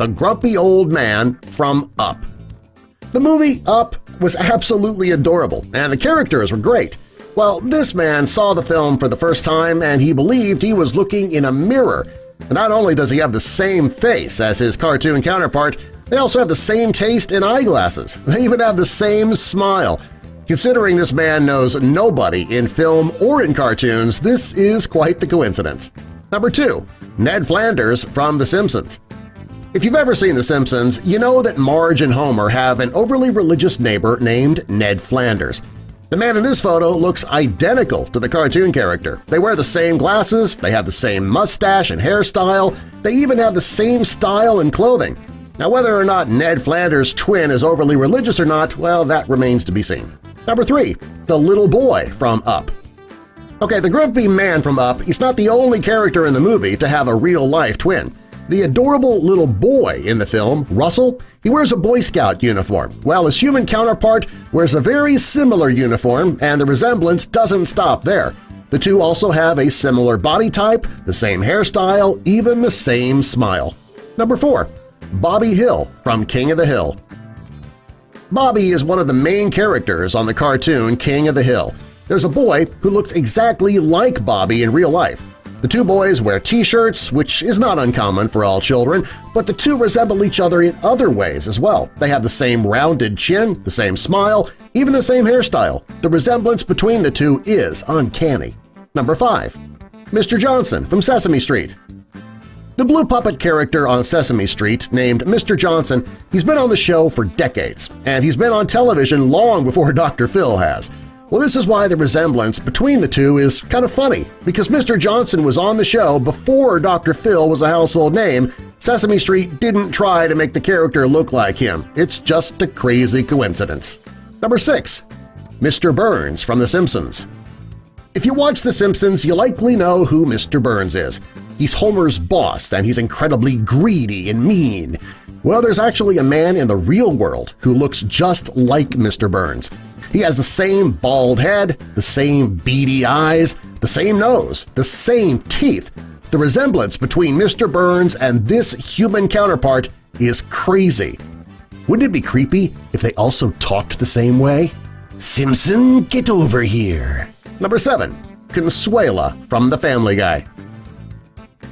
the grumpy old man from Up. The movie Up was absolutely adorable, and the characters were great. Well, this man saw the film for the first time and he believed he was looking in a mirror. And not only does he have the same face as his cartoon counterpart, they also have the same taste in eyeglasses. They even have the same smile. Considering this man knows nobody in film or in cartoons, this is quite the coincidence. Number 2. Ned Flanders from The Simpsons. If you've ever seen The Simpsons, you know that Marge and Homer have an overly religious neighbor named Ned Flanders. The man in this photo looks identical to the cartoon character. They wear the same glasses, they have the same mustache and hairstyle, they even have the same style and clothing. Now, whether or not Ned Flanders' twin is overly religious or not, well, that remains to be seen. Number 3. The little boy from Up. Okay, the grumpy man from Up is not the only character in the movie to have a real-life twin. The adorable little boy in the film, Russell, he wears a Boy Scout uniform, while his human counterpart wears a very similar uniform, and the resemblance doesn't stop there. The two also have a similar body type, the same hairstyle, even the same smile. Number 4. Bobby Hill from King of the Hill. Bobby is one of the main characters on the cartoon King of the Hill. There's a boy who looks exactly like Bobby in real life. The two boys wear t-shirts, which is not uncommon for all children, but the two resemble each other in other ways as well. They have the same rounded chin, the same smile, even the same hairstyle. The resemblance between the two is uncanny. Number 5. Mr. Johnson from Sesame Street. The blue puppet character on Sesame Street named Mr. Johnson, he's been on the show for decades, and he's been on television long before Dr. Phil has. Well, this is why the resemblance between the two is kind of funny, because Mr. Johnson was on the show before Dr. Phil was a household name. Sesame Street didn't try to make the character look like him. It's just a crazy coincidence. Number 6. Mr. Burns from The Simpsons. If you watch The Simpsons, you likely know who Mr. Burns is. He's Homer's boss, and he's incredibly greedy and mean. Well, there's actually a man in the real world who looks just like Mr. Burns. He has the same bald head, the same beady eyes, the same nose, the same teeth. The resemblance between Mr. Burns and this human counterpart is crazy. Wouldn't it be creepy if they also talked the same way? Simpson, get over here! Number 7. Consuela from The Family Guy.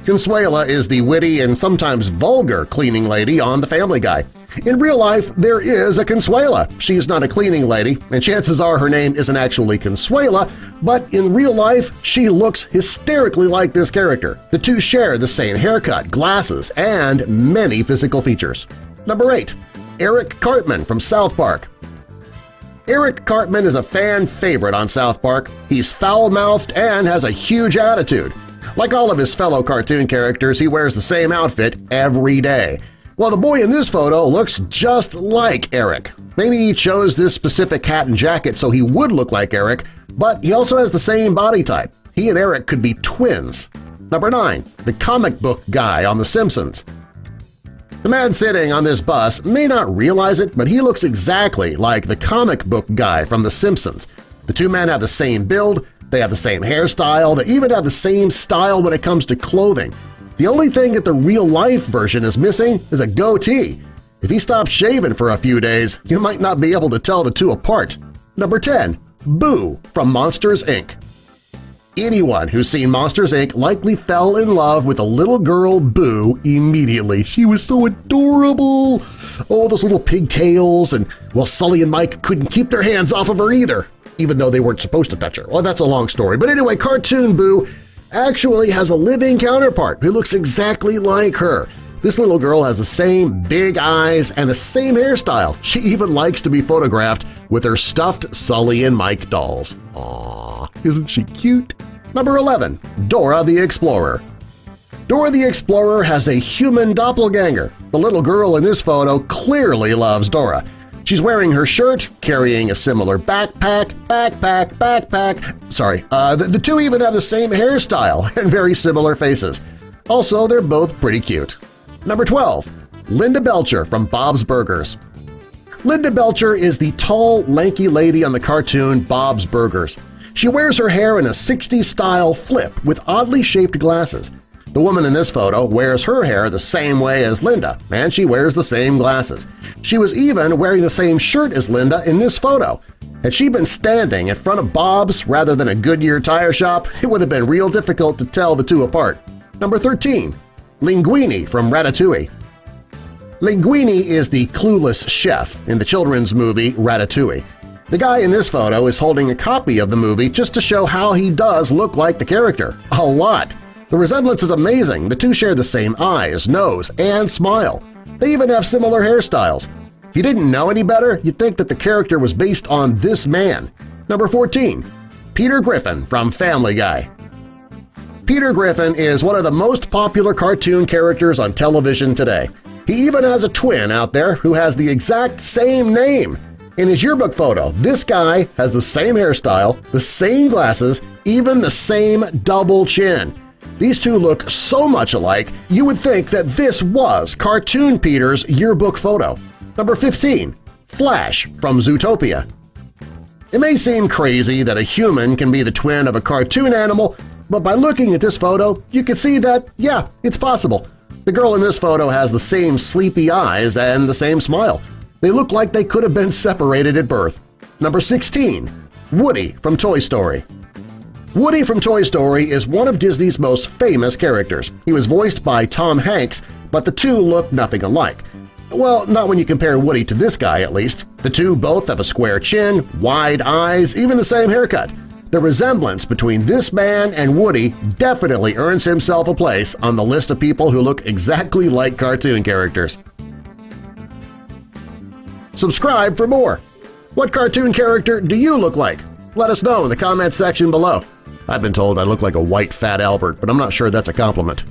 Consuela is the witty and sometimes vulgar cleaning lady on The Family Guy. In real life, there is a Consuela. She's not a cleaning lady, and chances are her name isn't actually Consuela, but in real life, she looks hysterically like this character. The two share the same haircut, glasses, and many physical features. Number 8. Eric Cartman from South Park. Eric Cartman is a fan favorite on South Park. He's foul-mouthed and has a huge attitude. Like all of his fellow cartoon characters, he wears the same outfit every day. Well, the boy in this photo looks just like Eric. Maybe he chose this specific hat and jacket so he would look like Eric, but he also has the same body type. He and Eric could be twins. Number 9. The comic book guy on The Simpsons. The man sitting on this bus may not realize it, but he looks exactly like the comic book guy from The Simpsons. The two men have the same build, they have the same hairstyle, they even have the same style when it comes to clothing. The only thing that the real-life version is missing is a goatee. If he stops shaving for a few days, you might not be able to tell the two apart. Number 10. Boo from Monsters, Inc. Anyone who's seen Monsters, Inc. likely fell in love with the little girl Boo immediately. She was so adorable! Oh, those little pigtails, and well, Sully and Mike couldn't keep their hands off of her either, even though they weren't supposed to touch her. Well, that's a long story. But anyway, Cartoon Boo actually has a living counterpart who looks exactly like her. This little girl has the same big eyes and the same hairstyle. She even likes to be photographed with her stuffed Sully and Mike dolls. Aww, isn't she cute? Number 11. Dora the Explorer. Dora the Explorer has a human doppelganger. The little girl in this photo clearly loves Dora. She's wearing her shirt, carrying a similar backpack. Sorry, the two even have the same hairstyle and very similar faces. Also, they're both pretty cute. Number 12. Linda Belcher from Bob's Burgers. Linda Belcher is the tall, lanky lady on the cartoon Bob's Burgers. She wears her hair in a 60s-style flip with oddly shaped glasses. The woman in this photo wears her hair the same way as Linda, and she wears the same glasses. She was even wearing the same shirt as Linda in this photo. Had she been standing in front of Bob's rather than a Goodyear tire shop, it would have been real difficult to tell the two apart. Number 13. Linguini from Ratatouille. Linguini is the clueless chef in the children's movie Ratatouille. The guy in this photo is holding a copy of the movie just to show how he does look like the character. A lot! The resemblance is amazing. The two share the same eyes, nose, and smile. They even have similar hairstyles. If you didn't know any better, you'd think that the character was based on this man. Number 14. Peter Griffin from Family Guy. Peter Griffin is one of the most popular cartoon characters on television today. He even has a twin out there who has the exact same name. In his yearbook photo, this guy has the same hairstyle, the same glasses, even the same double chin. These two look so much alike, you would think that this was Cartoon Peter's yearbook photo. Number 15. Flash from Zootopia. It may seem crazy that a human can be the twin of a cartoon animal, but by looking at this photo, you can see that, yeah, it's possible. The girl in this photo has the same sleepy eyes and the same smile. They look like they could have been separated at birth. Number 16. Woody from Toy Story. Woody from Toy Story is one of Disney's most famous characters. He was voiced by Tom Hanks, but the two look nothing alike. Well, not when you compare Woody to this guy, at least. The two both have a square chin, wide eyes, even the same haircut. The resemblance between this man and Woody definitely earns himself a place on the list of people who look exactly like cartoon characters. Subscribe for more! What cartoon character do you look like? Let us know in the comments section below. I've been told I look like a white Fat Albert, but I'm not sure that's a compliment.